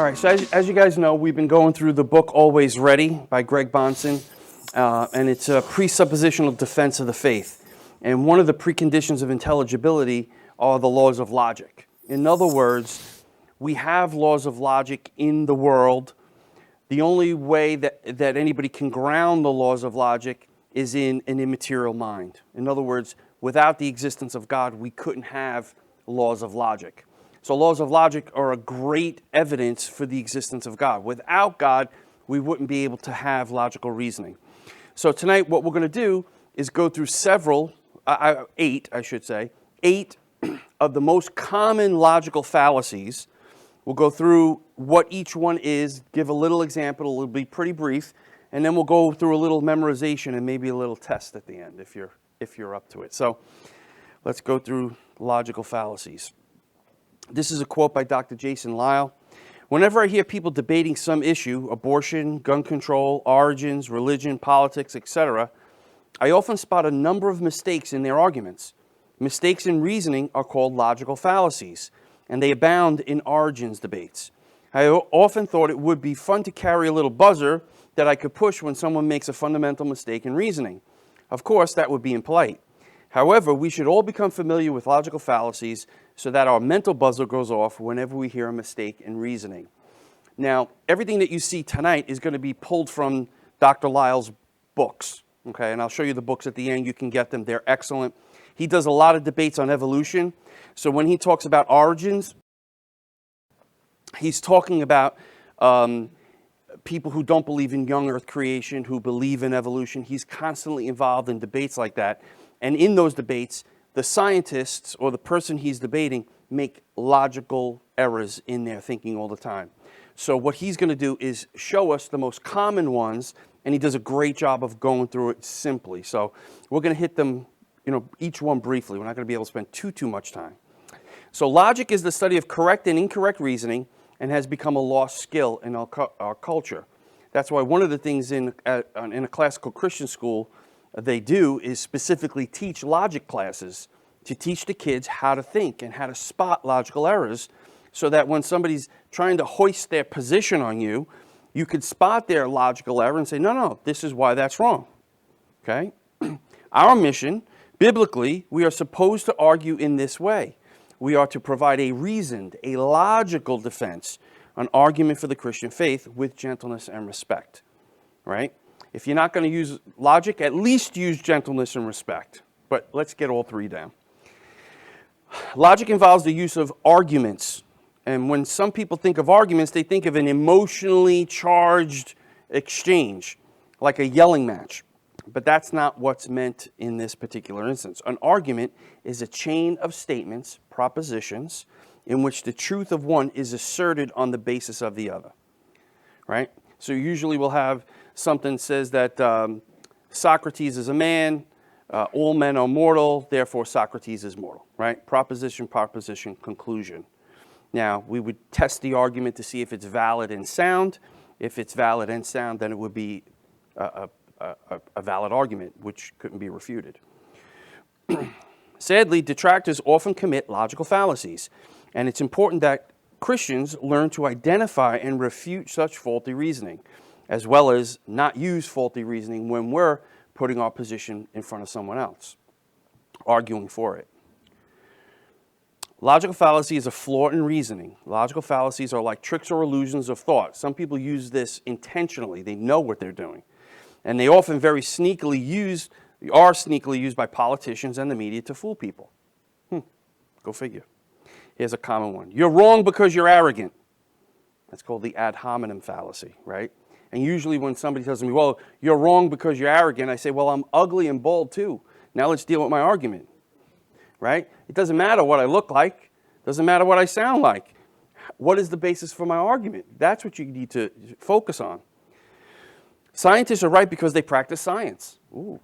All right, so as you guys know, we've been going through the book Always Ready by Greg Bonson, and it's a presuppositional defense of the faith. And one of the preconditions of intelligibility are the laws of logic. In other words, we have laws of logic in the world. The only way that anybody can ground the laws of logic is in an immaterial mind. In other words, without the existence of God, we couldn't have laws of logic. So laws of logic are a great evidence for the existence of God. Without God, we wouldn't be able to have logical reasoning. So tonight, what we're going to do is go through eight of the most common logical fallacies. We'll go through what each one is, give a little example. It'll be pretty brief, and then we'll go through a little memorization and maybe a little test at the end if you're up to it. So let's go through logical fallacies. This is a quote by Dr. Jason Lisle. Whenever I hear people debating some issue, abortion, gun control, origins, religion, politics, etc., I often spot a number of mistakes in their arguments. Mistakes in reasoning are called logical fallacies, and they abound in origins debates. I often thought it would be fun to carry a little buzzer that I could push when someone makes a fundamental mistake in reasoning. Of course, that would be impolite. However, we should all become familiar with logical fallacies so that our mental buzzer goes off whenever we hear a mistake in reasoning. Now, everything that you see tonight is going to be pulled from Dr. Lisle's books, okay? And I'll show you the books at the end. You can get them. They're excellent. He does a lot of debates on evolution. So when he talks about origins, he's talking about people who don't believe in young earth creation, who believe in evolution. He's constantly involved in debates like that. And in those debates, the scientists or the person he's debating make logical errors in their thinking all the time. So what he's going to do is show us the most common ones, and he does a great job of going through it simply. So we're going to hit them, each one briefly. We're not going to be able to spend too much time. So logic is the study of correct and incorrect reasoning and has become a lost skill in our culture. That's why one of the things in a classical Christian school they do is specifically teach logic classes to teach the kids how to think and how to spot logical errors so that when somebody's trying to hoist their position on you, you could spot their logical error and say, no, this is why that's wrong, okay? Our mission, biblically, we are supposed to argue in this way. We are to provide a reasoned, a logical defense, an argument for the Christian faith with gentleness and respect, right? If you're not going to use logic, at least use gentleness and respect. But let's get all three down. Logic involves the use of arguments. And when some people think of arguments, they think of an emotionally charged exchange, like a yelling match. But that's not what's meant in this particular instance. An argument is a chain of statements, propositions, in which the truth of one is asserted on the basis of the other, right? So usually we'll have something says that Socrates is a man, all men are mortal, therefore Socrates is mortal, right? Proposition, conclusion. Now, we would test the argument to see if it's valid and sound. If it's valid and sound, then it would be a valid argument, which couldn't be refuted. Sadly, detractors often commit logical fallacies, and it's important that Christians learn to identify and refute such faulty reasoning, as well as not use faulty reasoning when we're putting our position in front of someone else, arguing for it. Logical fallacy is a flaw in reasoning. Logical fallacies are like tricks or illusions of thought. Some people use this intentionally. They know what they're doing. And they often are sneakily used by politicians and the media to fool people. Go figure. Here's a common one. You're wrong because you're arrogant. That's called the ad hominem fallacy, right? And usually when somebody tells me, well, you're wrong because you're arrogant, I say, well, I'm ugly and bald too. Now let's deal with my argument, right? It doesn't matter what I look like. It doesn't matter what I sound like. What is the basis for my argument? That's what you need to focus on. Scientists are right because they practice science. Ooh,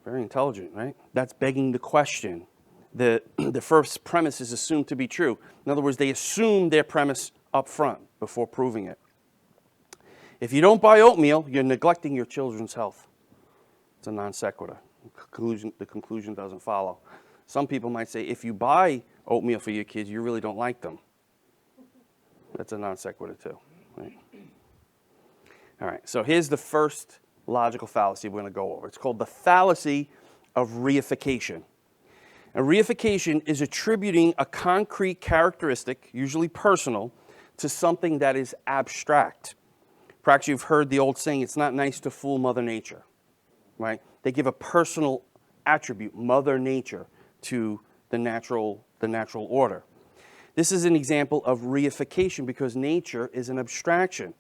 very intelligent, right? That's begging the question. The first premise is assumed to be true. In other words, they assume their premise up front before proving it. If you don't buy oatmeal, you're neglecting your children's health. It's a non sequitur. The conclusion doesn't follow. Some people might say, if you buy oatmeal for your kids, you really don't like them. That's a non sequitur too. Right. All right, so here's the first logical fallacy we're going to go over. It's called the fallacy of reification. And reification is attributing a concrete characteristic, usually personal, to something that is abstract. Perhaps you've heard the old saying, it's not nice to fool Mother Nature, right? They give a personal attribute, Mother Nature, to the natural order. This is an example of reification because nature is an abstraction.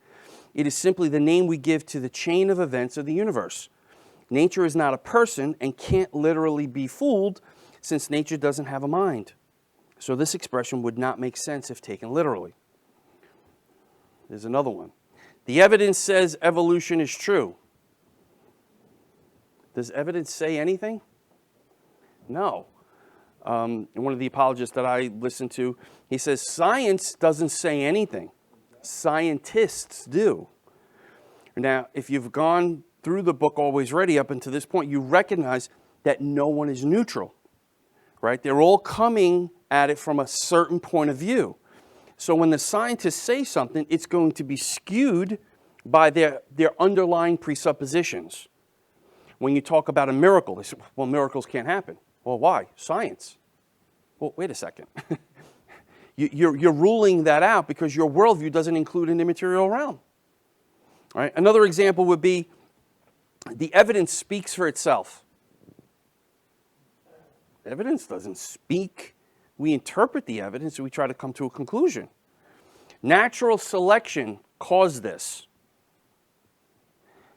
It is simply the name we give to the chain of events of the universe. Nature is not a person and can't literally be fooled since nature doesn't have a mind. So this expression would not make sense if taken literally. There's another one. The evidence says evolution is true. Does evidence say anything? No. One of the apologists that I listen to, he says science doesn't say anything. Scientists do. Now, if you've gone through the book Always Ready up until this point, you recognize that no one is neutral, right? They're all coming at it from a certain point of view. So when the scientists say something, it's going to be skewed by their underlying presuppositions. When you talk about a miracle, they say, well, miracles can't happen. Well, why? Science. Well, wait a second. You're ruling that out because your worldview doesn't include an immaterial realm. All right? Another example would be the evidence speaks for itself. Evidence doesn't speak. We interpret the evidence and we try to come to a conclusion. Natural selection caused this.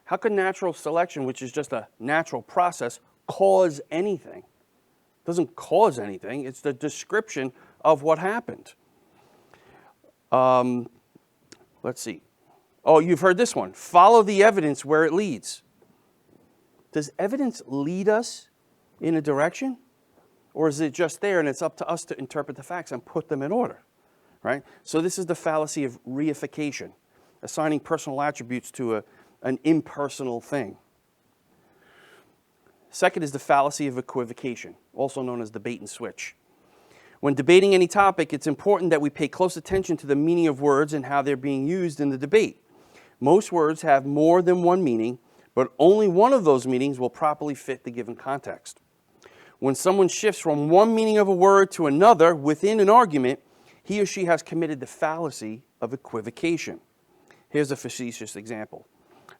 How could natural selection, which is just a natural process, cause anything? It doesn't cause anything. It's the description of what happened. Let's see. Oh, you've heard this one. Follow the evidence where it leads. Does evidence lead us in a direction? Or is it just there and it's up to us to interpret the facts and put them in order? Right? So this is the fallacy of reification, assigning personal attributes to an impersonal thing. Second is the fallacy of equivocation, also known as the bait and switch. When debating any topic, it's important that we pay close attention to the meaning of words and how they're being used in the debate. Most words have more than one meaning, but only one of those meanings will properly fit the given context. When someone shifts from one meaning of a word to another within an argument, he or she has committed the fallacy of equivocation. Here's a facetious example.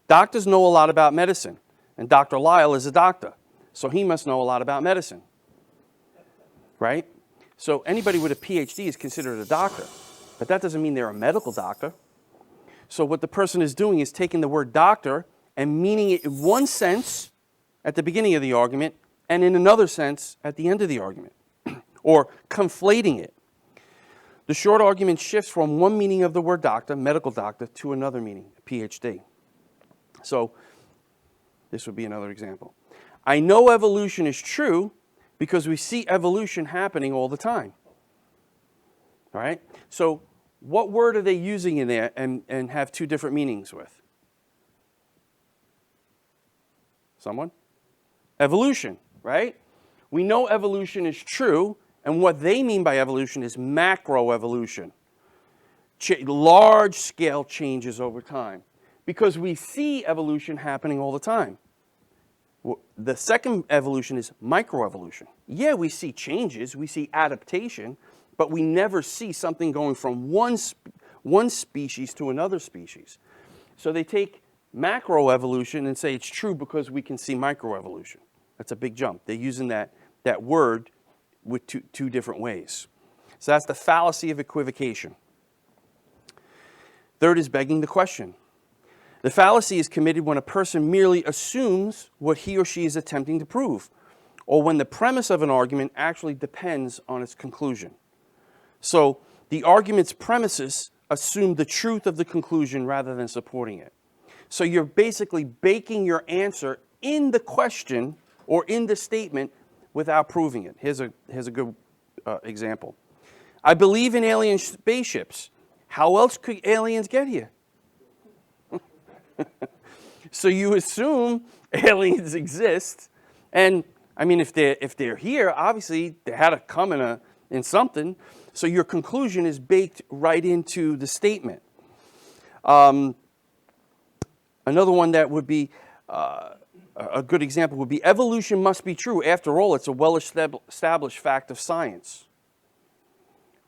Doctors know a lot about medicine, and Dr. Lisle is a doctor, so he must know a lot about medicine, right? So anybody with a PhD is considered a doctor, but that doesn't mean they're a medical doctor. So what the person is doing is taking the word doctor and meaning it in one sense at the beginning of the argument and in another sense at the end of the argument, or conflating it. The short argument shifts from one meaning of the word doctor, medical doctor, to another meaning, PhD. So this would be another example. I know evolution is true because we see evolution happening all the time. All right? So what word are they using in there and have two different meanings with? Someone? Evolution, right? We know evolution is true, and what they mean by evolution is macroevolution. Large-scale changes over time. Because we see evolution happening all the time. The second evolution is microevolution. Yeah, we see changes, we see adaptation, but we never see something going from one species to another species. So they take macroevolution and say it's true because we can see microevolution. That's a big jump. They're using that word with two different ways. So that's the fallacy of equivocation. Third is begging the question. The fallacy is committed when a person merely assumes what he or she is attempting to prove, or when the premise of an argument actually depends on its conclusion. So the argument's premises assume the truth of the conclusion rather than supporting it. So you're basically baking your answer in the question or in the statement without proving it. Here's a good example. I believe in alien spaceships. How else could aliens get here? So you assume aliens exist, and I mean, if they're here, obviously they had to come in something. So your conclusion is baked right into the statement. Another one that would be a good example would be evolution must be true. After all, it's a well-established fact of science,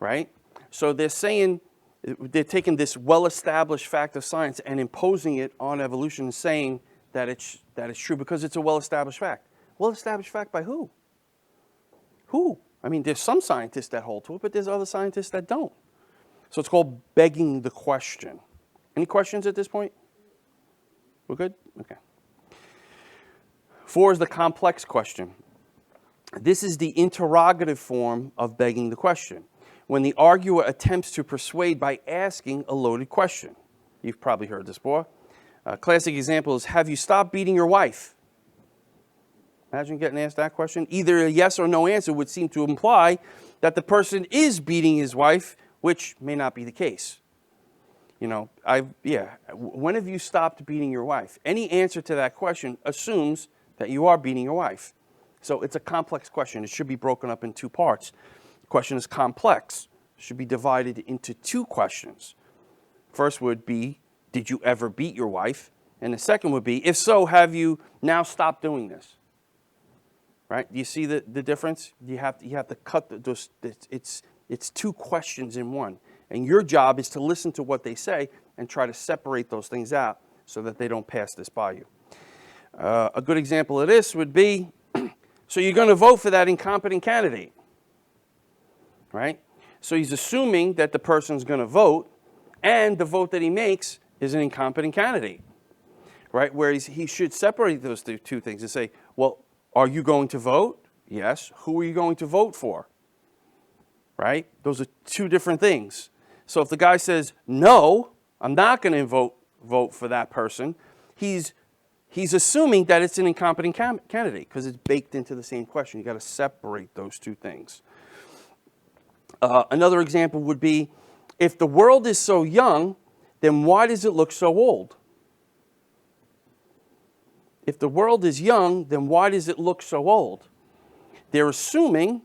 right? So they're saying, they're taking this well-established fact of science and imposing it on evolution and saying that it's true because it's a well-established fact. Well-established fact by who? Who? I mean, there's some scientists that hold to it, but there's other scientists that don't. So it's called begging the question. Any questions at this point? We're good? Okay. 4 is the complex question. This is the interrogative form of begging the question, when the arguer attempts to persuade by asking a loaded question. You've probably heard this before. A classic example is, have you stopped beating your wife? Imagine getting asked that question. Either a yes or no answer would seem to imply that the person is beating his wife, which may not be the case. You know, when have you stopped beating your wife? Any answer to that question assumes that you are beating your wife. So it's a complex question. It should be broken up in 2 parts. The question is complex. It should be divided into 2 questions. First would be, did you ever beat your wife? And the second would be, if so, have you now stopped doing this? Right? Do you see the difference? You have to cut those. It's 2 questions in one. And your job is to listen to what they say and try to separate those things out so that they don't pass this by you. A good example of this would be, so you're going to vote for that incompetent candidate, right? So he's assuming that the person's going to vote, and the vote that he makes is an incompetent candidate, right? Where he should separate those 2 things and say, well, are you going to vote? Yes. Who are you going to vote for? Right? Those are 2 different things. So if the guy says, no, I'm not going to vote for that person, he's assuming that it's an incompetent candidate because it's baked into the same question. You've got to separate those 2 things. Another example would be, if the world is so young, then why does it look so old? If the world is young, then why does it look so old? They're assuming,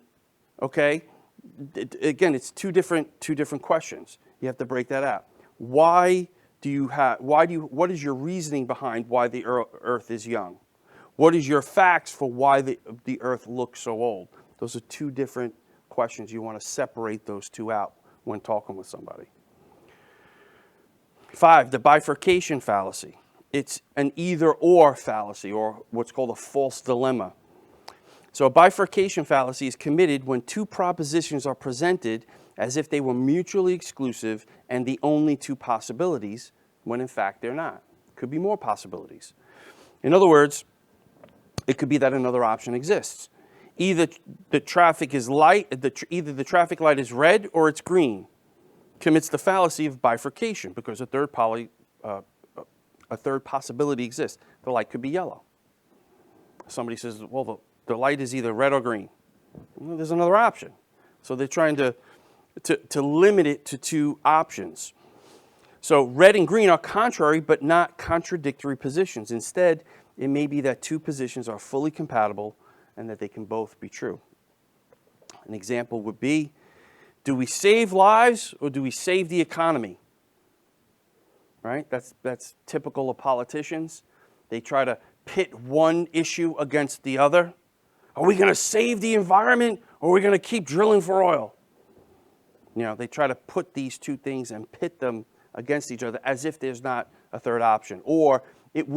okay, again, it's two different questions. You have to break that out. What is your reasoning behind why the earth is young? What is your facts for why the earth looks so old? Those are 2 different questions. You want to separate those 2 out when talking with somebody. 5, the bifurcation fallacy. It's an either-or fallacy, or what's called a false dilemma. So a bifurcation fallacy is committed when 2 propositions are presented as if they were mutually exclusive and the only 2 possibilities, when in fact they're not. Could be more possibilities. In other words, it could be that another option exists. Either the traffic is either the traffic light is red or it's green. Commits the fallacy of bifurcation because a third possibility exists. The light could be yellow. Somebody says, well, the light is either red or green. Well, there's another option. So they're trying to limit it to 2 options. So red and green are contrary but not contradictory positions. Instead, it may be that 2 positions are fully compatible and that they can both be true. An example would be, do we save lives or do we save the economy? Right? That's typical of politicians. They try to pit one issue against the other. Are we going to save the environment or are we going to keep drilling for oil? You know, they try to put these 2 things and pit them against each other as if there's not a third option. Or it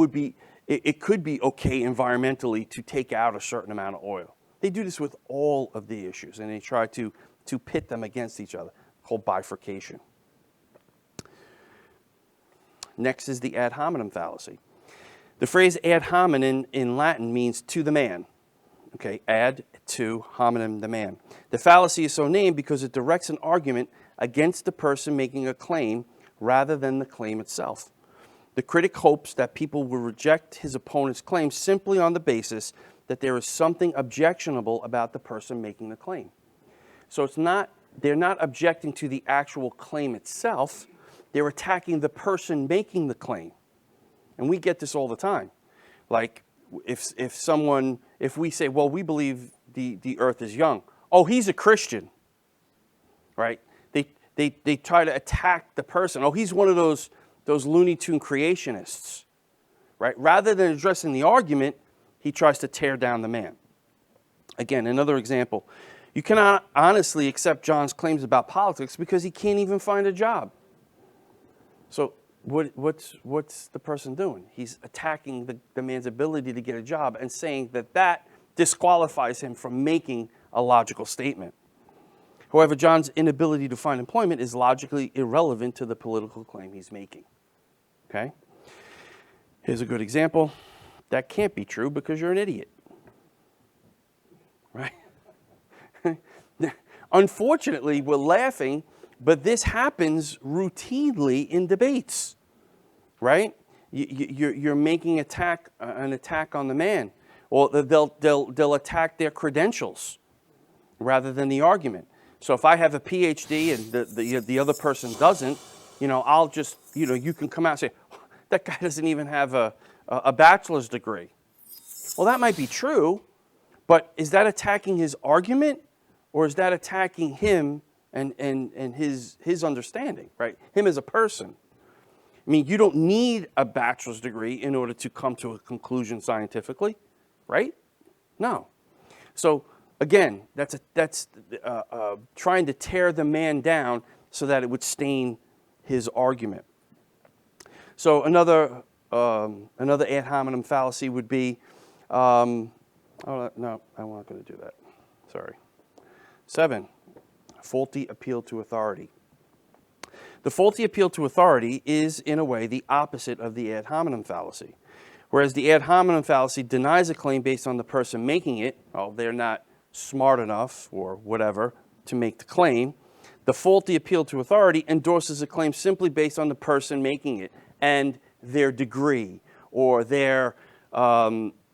could be okay environmentally to take out a certain amount of oil. They do this with all of the issues, and they try to pit them against each other, called bifurcation. Next is the ad hominem fallacy. The phrase ad hominem in Latin means to the man. Okay, ad to hominem, the man. The fallacy is so named because it directs an argument against the person making a claim rather than the claim itself. The critic hopes that people will reject his opponent's claim simply on the basis that there is something objectionable about the person making the claim. So they're not objecting to the actual claim itself. They're attacking the person making the claim. And we get this all the time. Like if we say, well, we believe the earth is young. Oh, he's a Christian, right? They try to attack the person. Oh, he's one of those those Looney Tune creationists, right? Rather than addressing the argument, he tries to tear down the man. Again, another example. You cannot honestly accept John's claims about politics because he can't even find a job. So what's the person doing? He's attacking the man's ability to get a job and saying that that disqualifies him from making a logical statement. However, John's inability to find employment is logically irrelevant to the political claim he's making. Okay? Here's a good example. That can't be true because you're an idiot. Right? Unfortunately, we're laughing, but this happens routinely in debates, right? You're making an attack on the man, or they'll attack their credentials rather than the argument. So if I have a PhD and the other person doesn't, I'll just, you can come out and say, that guy doesn't even have a bachelor's degree. Well, that might be true, but is that attacking his argument, or is that attacking him and his understanding, right? Him as a person. I mean, you don't need a bachelor's degree in order to come to a conclusion scientifically, right? No. So again, that's trying to tear the man down so that it would stain his argument. So another ad hominem fallacy would be, oh no, I'm not going to do that. Sorry. 7, faulty appeal to authority. The faulty appeal to authority is, in a way, the opposite of the ad hominem fallacy. Whereas the ad hominem fallacy denies a claim based on the person making it, oh, they're not smart enough or whatever to make the claim, the faulty appeal to authority endorses a claim simply based on the person making it and their degree or their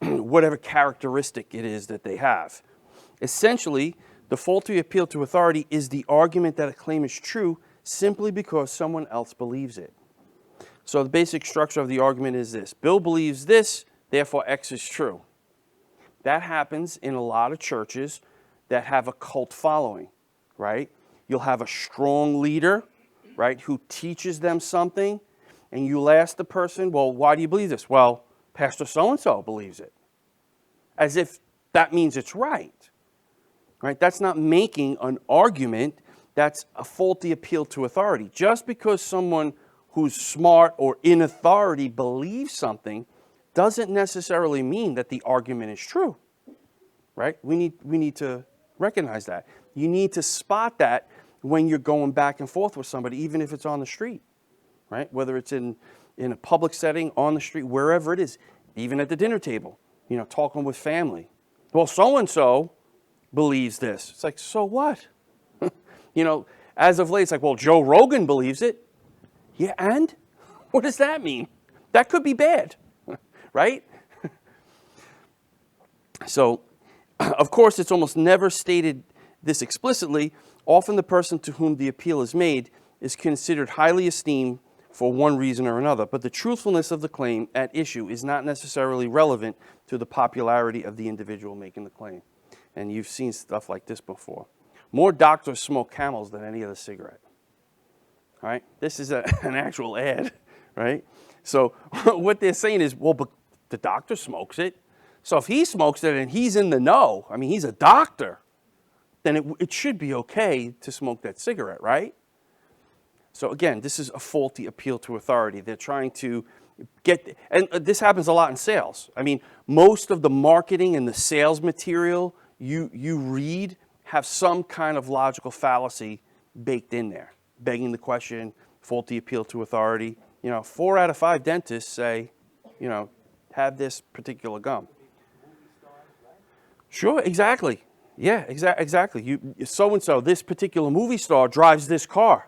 whatever characteristic it is that they have. Essentially, the faulty appeal to authority is the argument that a claim is true simply because someone else believes it. So the basic structure of the argument is this. Bill believes this, therefore X is true. That happens in a lot of churches that have a cult following, right? You'll have a strong leader, right, who teaches them something, and you'll ask the person, well, why do you believe this? Well, Pastor so-and-so believes it. As if that means it's right. Right? That's not making an argument. That's a faulty appeal to authority. Just because someone who's smart or in authority believes something doesn't necessarily mean that the argument is true. Right? We need to recognize that. You need to spot that when you're going back and forth with somebody, even if it's on the street. Right? Whether it's in a public setting, on the street, wherever it is, even at the dinner table, talking with family. Well, so-and-so believes this. It's like, so what? As of late, it's like, well, Joe Rogan believes it. Yeah, and? What does that mean? That could be bad, right? So, of course, it's almost never stated this explicitly. Often the person to whom the appeal is made is considered highly esteemed for one reason or another, but the truthfulness of the claim at issue is not necessarily relevant to the popularity of the individual making the claim. And you've seen stuff like this before. More doctors smoke Camels than any other cigarette. All right? This is an actual ad, right? So what they're saying is, well, but the doctor smokes it. So if he smokes it and he's in the know, I mean, he's a doctor, then it should be okay to smoke that cigarette, right? So again, this is a faulty appeal to authority. They're trying to and this happens a lot in sales. I mean, most of the marketing and the sales material you read have some kind of logical fallacy baked in there, begging the question, faulty appeal to authority. 4 out of 5 dentists say, have this particular gum. Sure, exactly. Yeah, exactly. So-and-so, this particular movie star drives this car.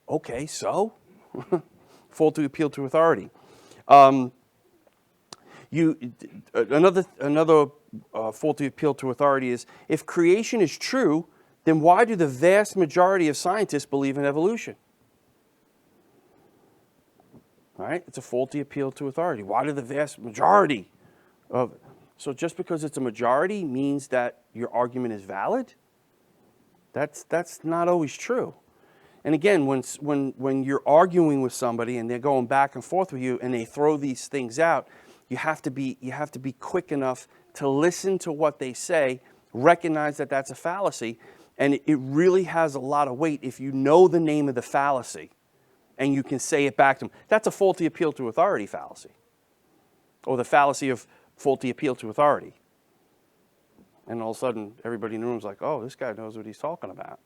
Okay, so? Faulty appeal to authority. Another faulty appeal to authority is, if creation is true, then why do the vast majority of scientists believe in evolution? All right, it's a faulty appeal to authority. Why do the vast majority of... So just because it's a majority means that your argument is valid? That's not always true. And again, when you're arguing with somebody and they're going back and forth with you and they throw these things out, you have to be quick enough to listen to what they say, recognize that that's a fallacy, and it really has a lot of weight if you know the name of the fallacy and you can say it back to them. That's a faulty appeal to authority fallacy, or the fallacy of faulty appeal to authority. And all of a sudden, everybody in the room is like, oh, this guy knows what he's talking about.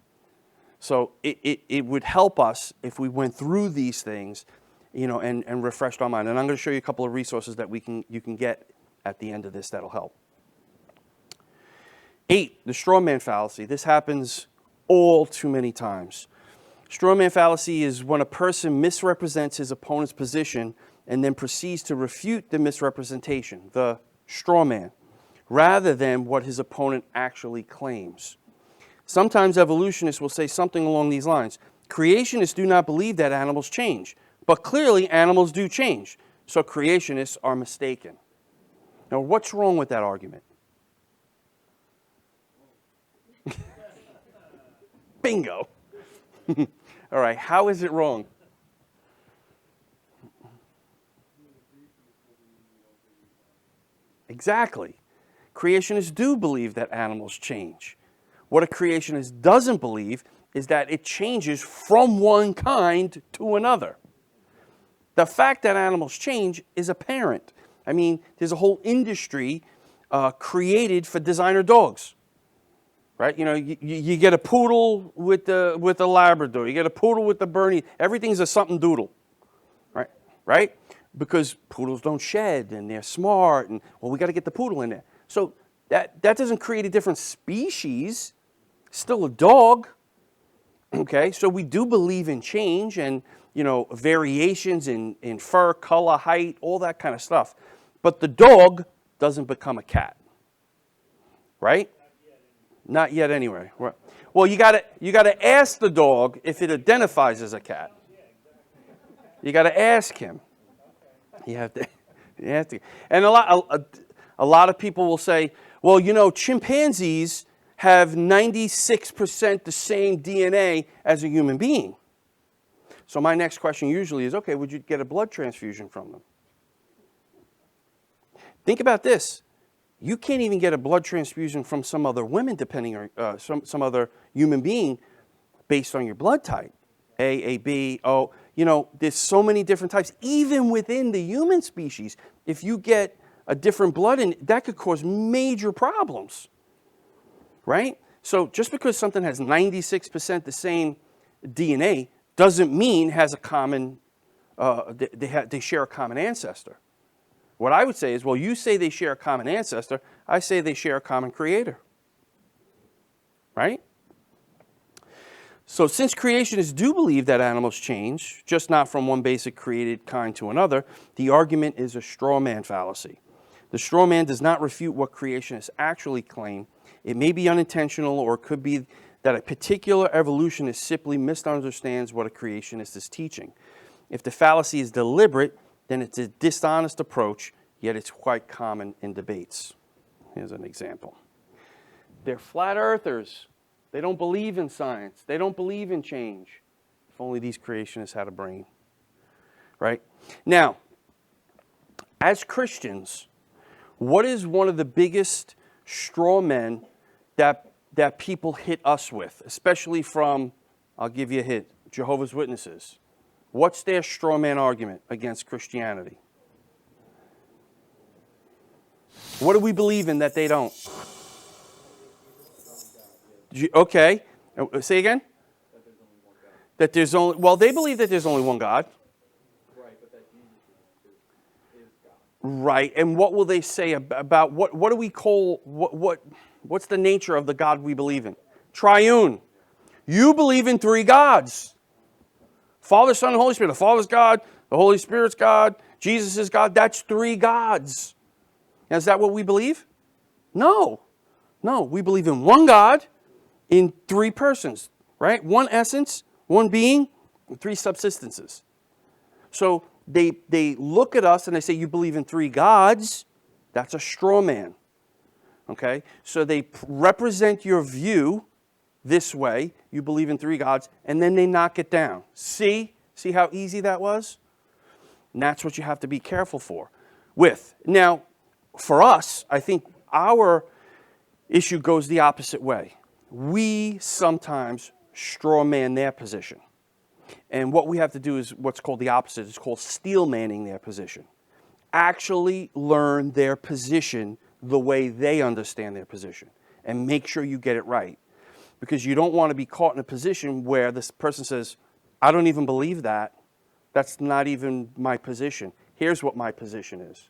So it would help us if we went through these things, and refreshed our mind. And I'm going to show you a couple of resources that you can get at the end of this that'll help. 8, the straw man fallacy. This happens all too many times. Straw man fallacy is when a person misrepresents his opponent's position and then proceeds to refute the misrepresentation, the straw man, rather than what his opponent actually claims. Sometimes evolutionists will say something along these lines. Creationists do not believe that animals change, but clearly animals do change, so creationists are mistaken. Now, what's wrong with that argument? Bingo. All right, how is it wrong? Exactly. Creationists do believe that animals change. What a creationist doesn't believe is that it changes from one kind to another. The fact that animals change is apparent. I mean, there's a whole industry created for designer dogs, right? You get a poodle with a Labrador. You get a poodle with the Bernese. Everything's a something doodle, right? Because poodles don't shed and they're smart, and well, we got to get the poodle in there. So that doesn't create a different species. Still a dog. Okay, so we do believe in change and variations in fur, color, height, all that kind of stuff. But the dog doesn't become a cat, right? Not yet anyway. Well, you gotta ask the dog if it identifies as a cat. You gotta ask him. You have to. And a lot of people will say, well, chimpanzees have 96% the same DNA as a human being. So my next question usually is, okay, would you get a blood transfusion from them? Think about this. You can't even get a blood transfusion from some other women, depending on some other human being, based on your blood type. A, B, O. There's so many different types. Even within the human species, if you get a different blood, that could cause major problems. Right? So just because something has 96% the same DNA doesn't mean has a common, they share a common ancestor. What I would say is, well, you say they share a common ancestor, I say they share a common creator. Right? So since creationists do believe that animals change, just not from one basic created kind to another, the argument is a straw man fallacy. The straw man does not refute what creationists actually claim. It may be unintentional, or it could be that a particular evolutionist simply misunderstands what a creationist is teaching. If the fallacy is deliberate, then it's a dishonest approach, yet it's quite common in debates. Here's an example. They're flat earthers. They don't believe in science. They don't believe in change. If only these creationists had a brain. Right? Now, as Christians, what is one of the biggest straw men that people hit us with, especially from, I'll give you a hint, Jehovah's Witnesses? What's their straw man argument against Christianity? What do we believe in that they don't? Okay. Say again? That there's only, well, they believe that there's only one God. Right, but that Jesus is God. Right, and what will they say about, what do we call, what's the nature of the God we believe in? Triune. You believe in three gods. Father, Son, and Holy Spirit. The Father's God, the Holy Spirit's God, Jesus is God. That's three gods. Now, is that what we believe? No. No, we believe in one God in three persons, right? One essence, one being, and three subsistences. So they look at us and they say, you believe in three gods. That's a straw man. Okay? So they represent your view this way, you believe in 3 gods, and then they knock it down. See how easy that was? And that's what you have to be careful with. Now, for us, I think our issue goes the opposite way. We sometimes straw man their position. And what we have to do is what's called the opposite. It's called steel manning their position. Actually learn their position the way they understand their position. And make sure you get it right. Because you don't want to be caught in a position where this person says, I don't even believe that. That's not even my position. Here's what my position is.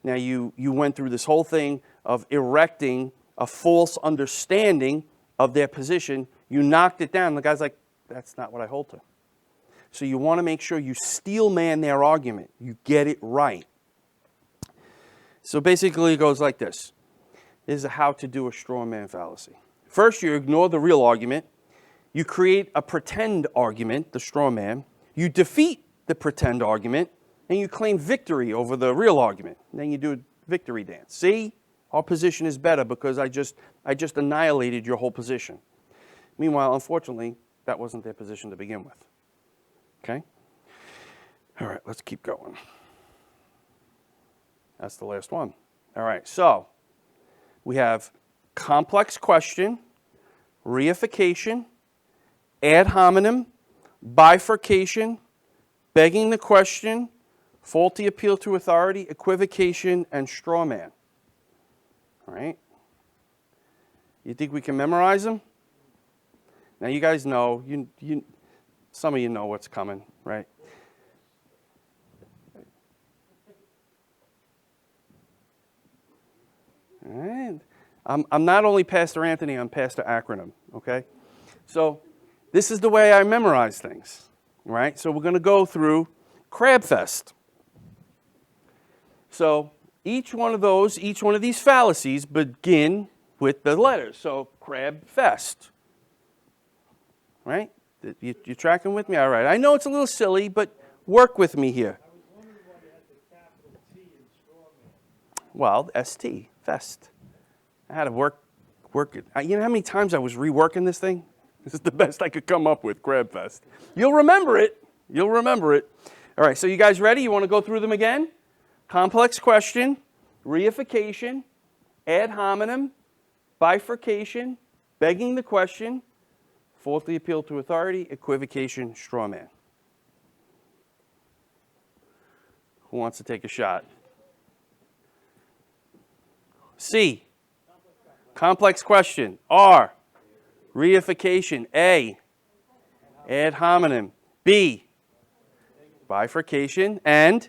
Now, you went through this whole thing of erecting a false understanding of their position. You knocked it down. The guy's like, that's not what I hold to. So you want to make sure you steel man their argument. You get it right. So basically it goes like this. This is how to do a straw man fallacy. First, you ignore the real argument. You create a pretend argument, the straw man. You defeat the pretend argument, and you claim victory over the real argument. And then you do a victory dance. See? Our position is better because I just annihilated your whole position. Meanwhile, unfortunately, that wasn't their position to begin with. Okay? All right, let's keep going. That's the last one. All right, so we have complex question, reification, ad hominem, bifurcation, begging the question, faulty appeal to authority, equivocation, and straw man. All right? You think we can memorize them? Now, you guys know, some of you know what's coming, right? All right. I'm not only Pastor Anthony, I'm Pastor Acronym, okay? So this is the way I memorize things, right? So we're going to go through Crabfest. So each one of these fallacies begin with the letters. So Crabfest, right? You tracking with me? All right. I know it's a little silly, but work with me here. I was wondering why you had the capital T in straw man. Well, ST, fest. I had to work it. You know how many times I was reworking this thing? This is the best I could come up with, Crabfest. You'll remember it. You'll remember it. All right, so you guys ready? You want to go through them again? Complex question, reification, ad hominem, bifurcation, begging the question, faulty appeal to authority, equivocation, straw man. Who wants to take a shot? C, complex question. R, reification. A, ad hominem. B, bifurcation. And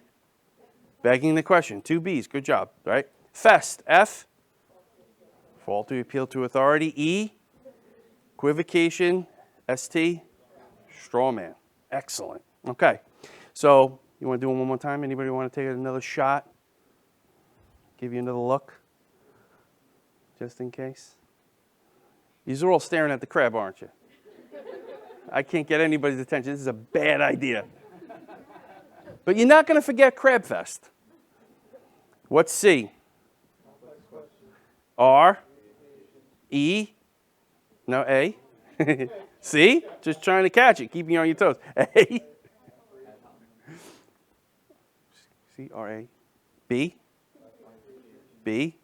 begging the question. 2 B's. Good job, right? Fest. F, faulty appeal to authority. E, equivocation. ST, straw man. Excellent. Okay. So you want to do them one more time? Anybody want to take another shot? Give you another look? Just in case. These are all staring at the crab, aren't you? I can't get anybody's attention. This is a bad idea. But you're not going to forget Crabfest. What's C? R? E? No, A? C? Just trying to catch it, keeping you on your toes. A? C, R, A. B? B?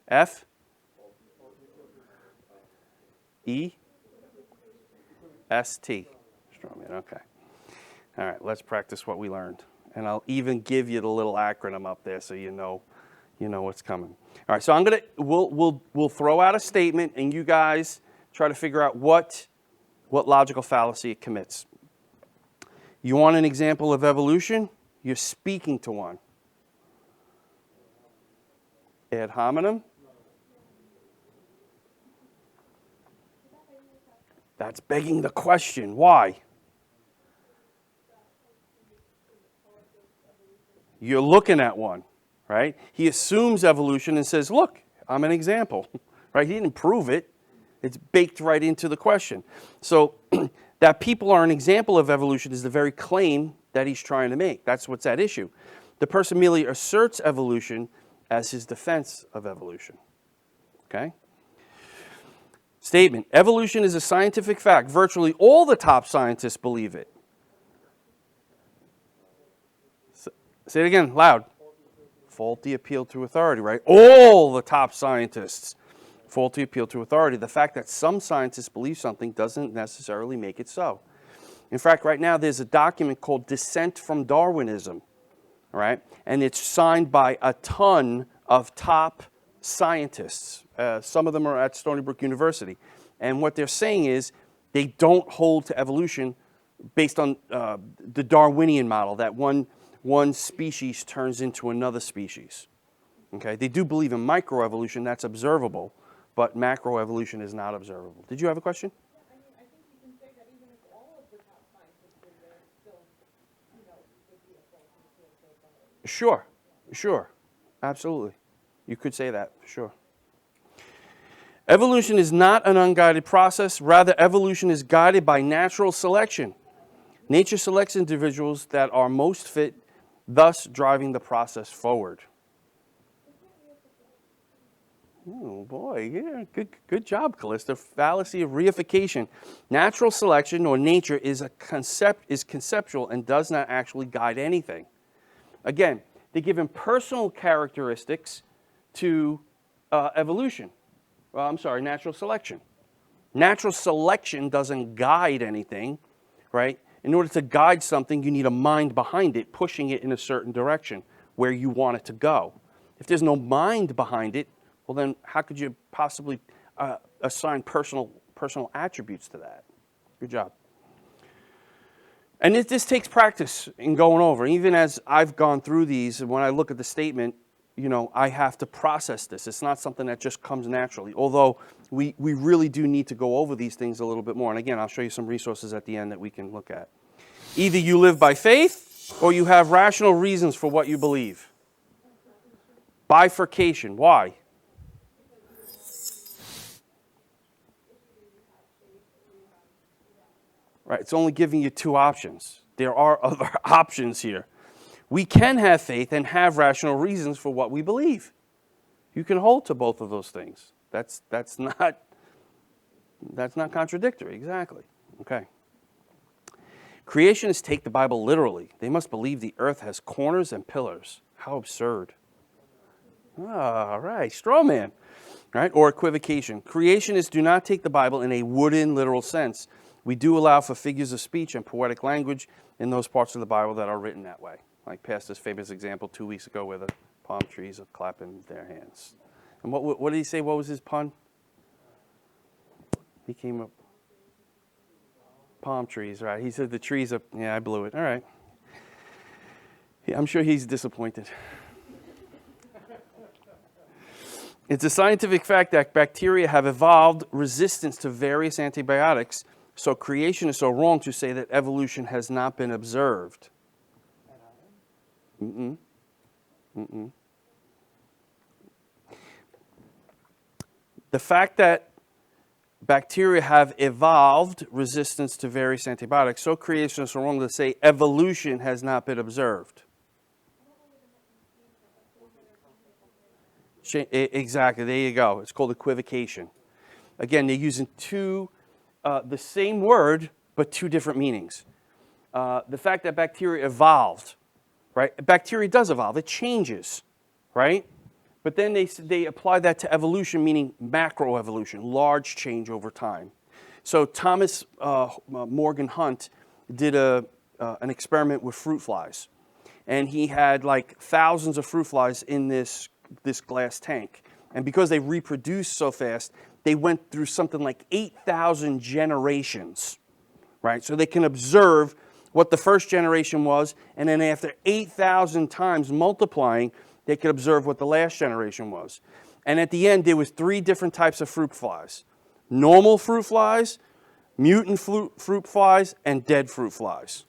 F? E? S, T. Strawman, okay. All right, let's practice what we learned. And I'll even give you the little acronym up there so you know what's coming. All right, so we'll throw out a statement and you guys try to figure out what logical fallacy it commits. You want an example of evolution? You're speaking to one. Ad hominem. That's begging the question. Why? You're looking at one, right? He assumes evolution and says, look, I'm an example, right? He didn't prove it. It's baked right into the question. So that people are an example of evolution is the very claim that he's trying to make. That's what's at issue. The person merely asserts evolution as his defense of evolution, okay? Statement. Evolution is a scientific fact. Virtually all the top scientists believe it. Say it again, loud. Faulty appeal to authority, right? All the top scientists. Faulty appeal to authority. The fact that some scientists believe something doesn't necessarily make it so. In fact, right now there's a document called Dissent from Darwinism, right? And it's signed by a ton of top scientists. Some of them are at Stony Brook University. And what they're saying is they don't hold to evolution based on the Darwinian model, that one species turns into another species. Okay? They do believe in microevolution, that's observable, but macroevolution is not observable. Did you have a question? I mean, I think you can say that even if all of the top scientists were there, it still, would be a false appeal to authority. Sure. Absolutely. You could say that, for sure. Evolution is not an unguided process. Rather, evolution is guided by natural selection. Nature selects individuals that are most fit, thus driving the process forward. Oh boy, yeah, good job, Callista. Fallacy of reification. Natural selection or nature is conceptual and does not actually guide anything. Again, they're given personal characteristics to evolution. Natural selection. Natural selection doesn't guide anything, right? In order to guide something, you need a mind behind it, pushing it in a certain direction where you want it to go. If there's no mind behind it, well then how could you possibly assign personal attributes to that? Good job. And this takes practice in going over. Even as I've gone through these, when I look at the statement, I have to process this. It's not something that just comes naturally, although we really do need to go over these things a little bit more. And again, I'll show you some resources at the end that we can look at. Either you live by faith or you have rational reasons for what you believe. Bifurcation. Why? Right, it's only giving you two options. There are other options here. We can have faith and have rational reasons for what we believe. You can hold to both of those things. That's not contradictory, exactly. Okay. Creationists take the Bible literally. They must believe the earth has corners and pillars. How absurd. All right, straw man, right? Or equivocation. Creationists do not take the Bible in a wooden, literal sense. We do allow for figures of speech and poetic language in those parts of the Bible that are written that way. Like Pastor's famous example 2 weeks ago where the palm trees are clapping their hands. And what did he say? What was his pun? He came up. Palm trees, right. He said the trees are, yeah, I blew it. All right. I'm sure he's disappointed. It's a scientific fact that bacteria have evolved resistance to various antibiotics, so creationists are wrong to say that evolution has not been observed. The fact that bacteria have evolved resistance to various antibiotics, so creationists are wrong to say evolution has not been observed. Exactly, there you go. It's called equivocation. Again, they're using the same word, but two different meanings. The fact that bacteria evolved, right? Bacteria does evolve, it changes, right? But then they apply that to evolution, meaning macroevolution, large change over time. So Thomas Morgan Hunt did an experiment with fruit flies. And he had like thousands of fruit flies in this glass tank. And because they reproduced so fast, they went through something like 8,000 generations, right? So they can observe what the first generation was, and then after 8,000 times multiplying, they could observe what the last generation was. And at the end, there was 3 different types of fruit flies. Normal fruit flies, mutant fruit flies, and dead fruit flies.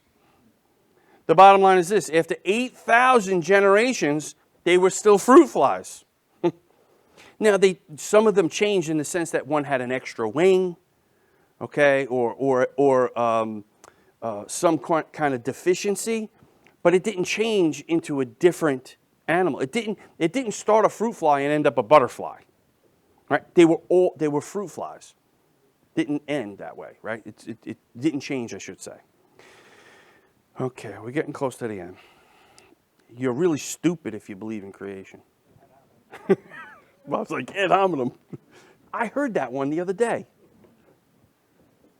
The bottom line is this: after 8,000 generations, they were still fruit flies. Now, some of them changed in the sense that one had an extra wing, okay, or some kind of deficiency, but it didn't change into a different animal. It didn't start a fruit fly and end up a butterfly, right? They were fruit flies. Didn't end that way, right? It didn't change, I should say. Okay, we're getting close to the end. You're really stupid if you believe in creation. Well, I was like, ad hominem. I heard that one the other day.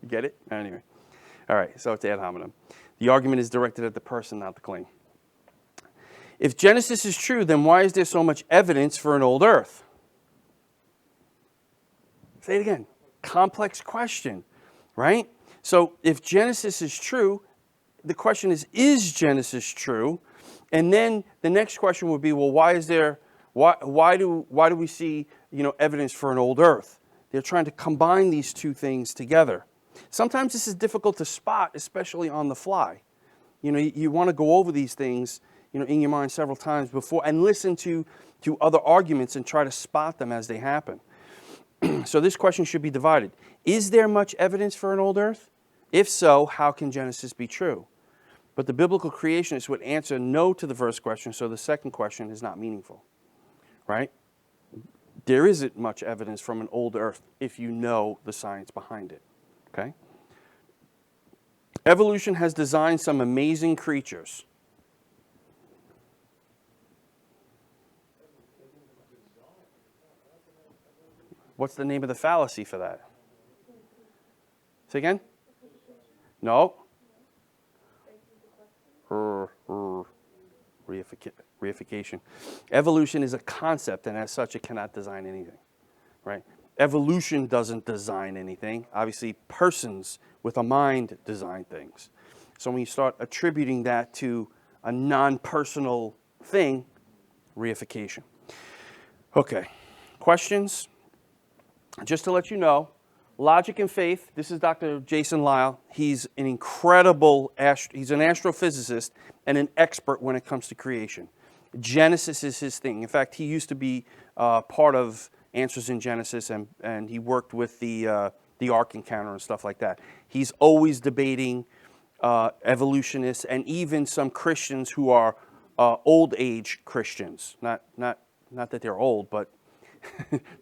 You get it? Anyway. All right, so it's ad hominem. The argument is directed at the person, not the claim. If Genesis is true, then why is there so much evidence for an old earth? Say it again. Complex question, right? So if Genesis is true, the question is Genesis true? And then the next question would be, well, why do we see, evidence for an old earth? They're trying to combine these two things together. Sometimes this is difficult to spot, especially on the fly. You want to go over these things, in your mind several times before and listen to other arguments and try to spot them as they happen. So this question should be divided. Is there much evidence for an old earth? If so, how can Genesis be true? But the biblical creationists would answer no to the first question, so the second question is not meaningful, right? There isn't much evidence from an old earth if you know the science behind it, okay? Evolution has designed some amazing creatures. What's the name of the fallacy for that? Say again? No. Reification. Evolution is a concept, and as such, it cannot design anything, right? Evolution doesn't design anything. Obviously, persons with a mind design things. So when you start attributing that to a non-personal thing, reification. Okay, questions? Just to let you know, logic and faith, this is Dr. Jason Lisle. He's an incredible, he's an astrophysicist and an expert when it comes to creation. Genesis is his thing. In fact, he used to be part of Answers in Genesis, and he worked with the Ark Encounter and stuff like that. He's always debating evolutionists and even some Christians who are old age Christians. Not that they're old, but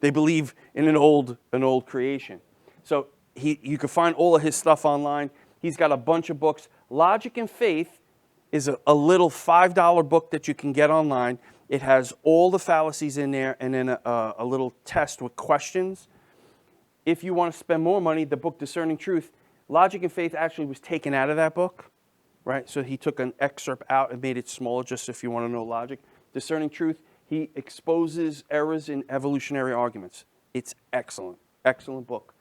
they believe in an old creation. So you can find all of his stuff online. He's got a bunch of books. Logic and Faith is a little $5 book that you can get online. It has all the fallacies in there and then a little test with questions. If you want to spend more money, the book Discerning Truth, Logic and Faith actually was taken out of that book, right? So he took an excerpt out and made it smaller just if you want to know logic. Discerning Truth, he exposes errors in evolutionary arguments. It's excellent, excellent book.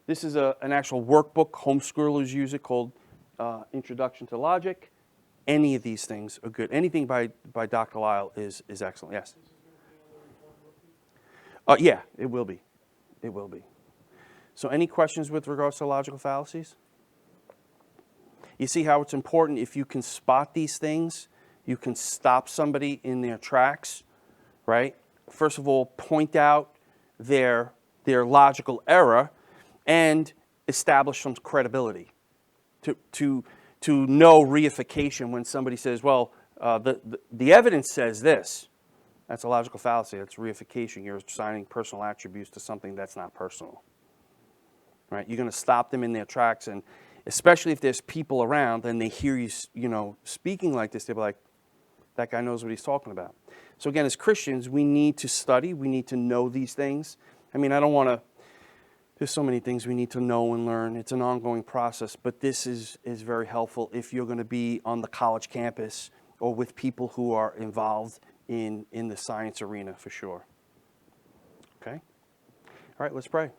This is an actual workbook. Homeschoolers use it called Introduction to Logic. Any of these things are good. Anything by Dr. Lisle is excellent. Yes? Yeah, it will be. It will be. So any questions with regards to logical fallacies? You see how it's important if you can spot these things, you can stop somebody in their tracks, right? First of all, point out their logical error and establish some credibility. To know reification when somebody says, well, the evidence says this. That's a logical fallacy. That's reification. You're assigning personal attributes to something that's not personal. Right? You're going to stop them in their tracks, and especially if there's people around and they hear you, speaking like this, they'll be like, that guy knows what he's talking about. So again, as Christians, we need to study. We need to know these things. I mean, I don't want to, there's so many things we need to know and learn. It's an ongoing process, but this is very helpful if you're going to be on the college campus or with people who are involved in the science arena for sure. Okay? All right, let's pray.